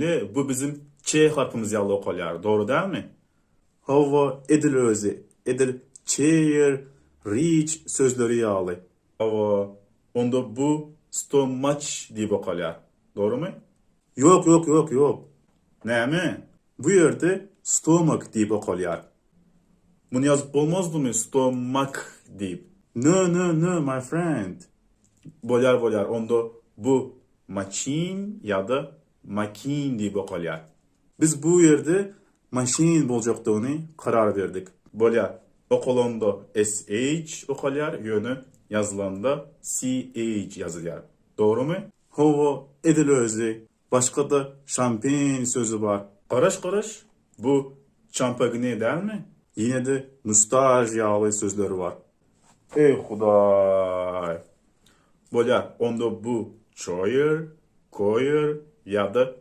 Şimdi bu bizim Ç harfimiz yalı okullar. Doğru değil mi? Hava edil özü. Edil çeyir, reach sözleri yalı. Hava. Onda bu stomach diye okullar. Doğru mu? Yok. Ne mi? Bu yerde stomach diye okullar. Bunu yazıp olmazdı mı? Stomach deyip. No, my friend. Bolyar. Onda bu machine ya da makin deyip okullar. Biz bu yerde machine bolacaqdığını karar verdik. Bolyar. Okulanda SH okullar, yönü yazılanda CH yazılır. Doğru mu? Hava edil özü. Başka da şampiyon sözü var. Qaraş. Bu şampagine değil mi? Yine de nostaljiyalı sözleri var. Ey Xuday. Bolyar, onda bu çoyur, koyur ya da